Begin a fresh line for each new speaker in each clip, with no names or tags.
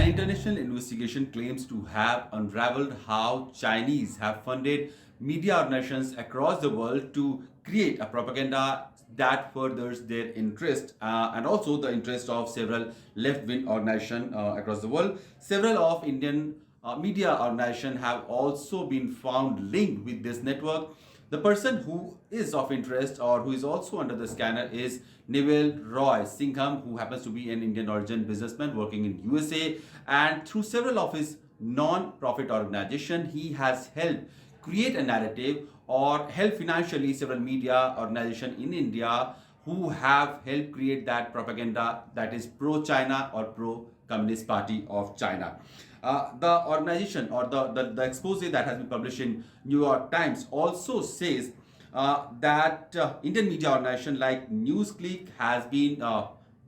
An international investigation claims to have unraveled how Chinese have funded media organizations across the world to create a propaganda that furthers their interest and also the interest of several left-wing organizations across the world. Several of Indian media organizations have also been found linked with this network. The person who is of interest or who is also under the scanner is Neville Roy Singham, who happens to be an Indian origin businessman working in USA, and through several of his non-profit organization, he has helped create a narrative or help financially several media organization in India who have helped create that propaganda that is pro-China or pro-Communist Party of China. The organization or the expose that has been published in New York Times also says that Indian media organization like Newsclick has been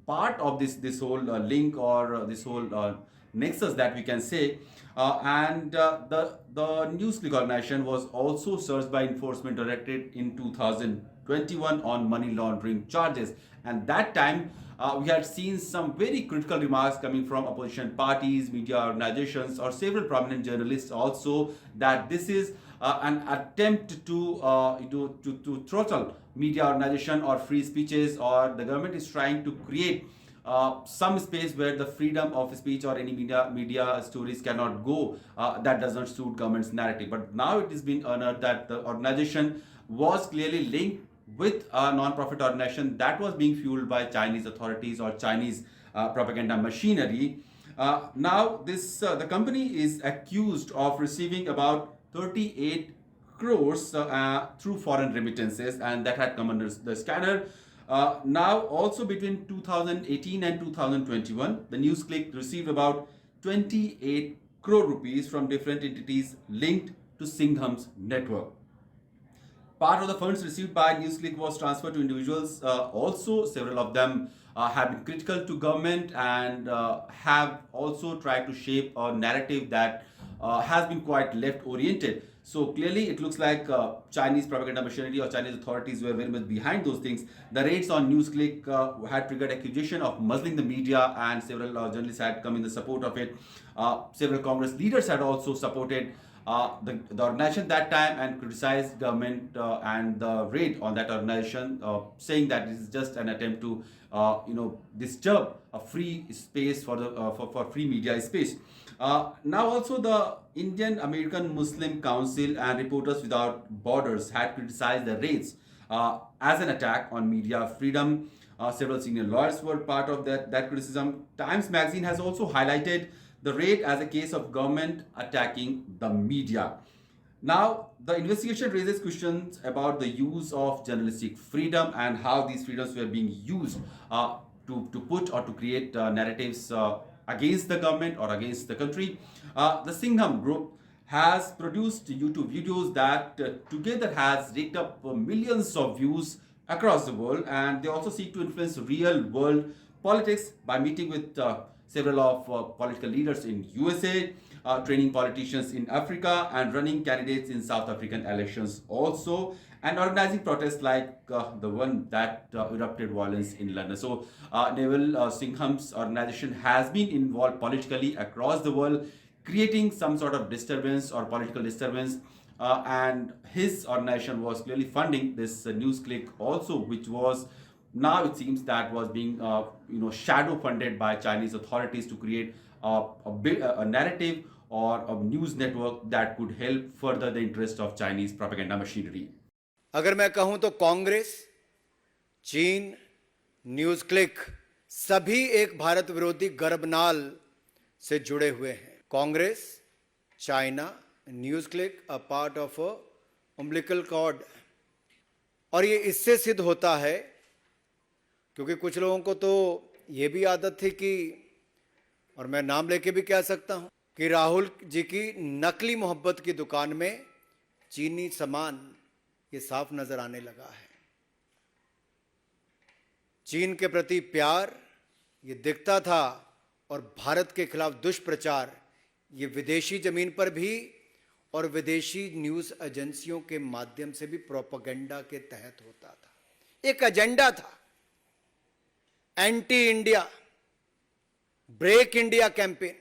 part of this whole link or this whole nexus that we can say. The Newsclick organization was also searched by Enforcement Directorate in 2021 on money laundering charges. And that time, we had seen some very critical remarks coming from opposition parties, media organizations, or several prominent journalists also that this is an attempt to throttle media organization or free speeches, or the government is trying to create some space where the freedom of speech or any media stories cannot go that doesn't suit government's narrative. But now it has been unearthed that the organization was clearly linked with a non-profit organization that was being fueled by Chinese authorities or Chinese propaganda machinery. Now this the company is accused of receiving about 38 crores through foreign remittances, and that had come under the scanner. Now, also between 2018 and 2021, the Newsclick received about 28 crore rupees from different entities linked to Singham's network. Part of the funds received by Newsclick was transferred to individuals. Also, several of them have been critical to government and have also tried to shape a narrative that has been quite left-oriented. So clearly, it looks like Chinese propaganda machinery or Chinese authorities were very much behind those things. The raids on Newsclick had triggered accusation of muzzling the media, and several journalists had come in the support of it. Several Congress leaders had also supported the organization that time and criticized government and the raid on that organization, saying that it is just an attempt to disturb a free space for the for free media space. Now also the Indian American Muslim Council and Reporters Without Borders had criticized the raids as an attack on media freedom. Several senior lawyers were part of that criticism. Times magazine has also highlighted the raid as a case of government attacking the media. Now, the investigation raises questions about the use of journalistic freedom and how these freedoms were being used to put or to create narratives against the government or against the country. The Singham group has produced YouTube videos that together has raked up millions of views across the world, and they also seek to influence real world politics by meeting with several of political leaders in USA, training politicians in Africa, and running candidates in South African elections also, and organizing protests like the one that erupted violence in London. So Neville Singham's organization has been involved politically across the world, creating some sort of disturbance or political disturbance. And his organization was clearly funding this Newsclick also, which was now it seems that was being shadow funded by Chinese authorities to create a narrative or a news network that could help further the interest of Chinese propaganda machinery.
अगर मैं कहूं तो कांग्रेस, चीन, news click सभी एक भारत विरोधी गर्भनाल से जुड़े हुए हैं. Congress, China, NewsClick a part of a umbilical cord. और ये इससे सिद्ध होता है क्योंकि कुछ लोगों को तो ये भी आदत थी कि, और मैं नाम लेके भी कह सकता हूं, कि राहुल जी की नकली मोहब्बत की दुकान में चीनी सामान ये साफ नजर आने लगा है. चीन के प्रति प्यार ये दिखता था, और भारत के खिलाफ दुष्प्रचार ये विदेशी जमीन पर भी और विदेशी न्यूज एजेंसियों के माध्यम से भी प्रोपेगेंडा के तहत होता था. एक एजेंडा था, anti India, break India campaign.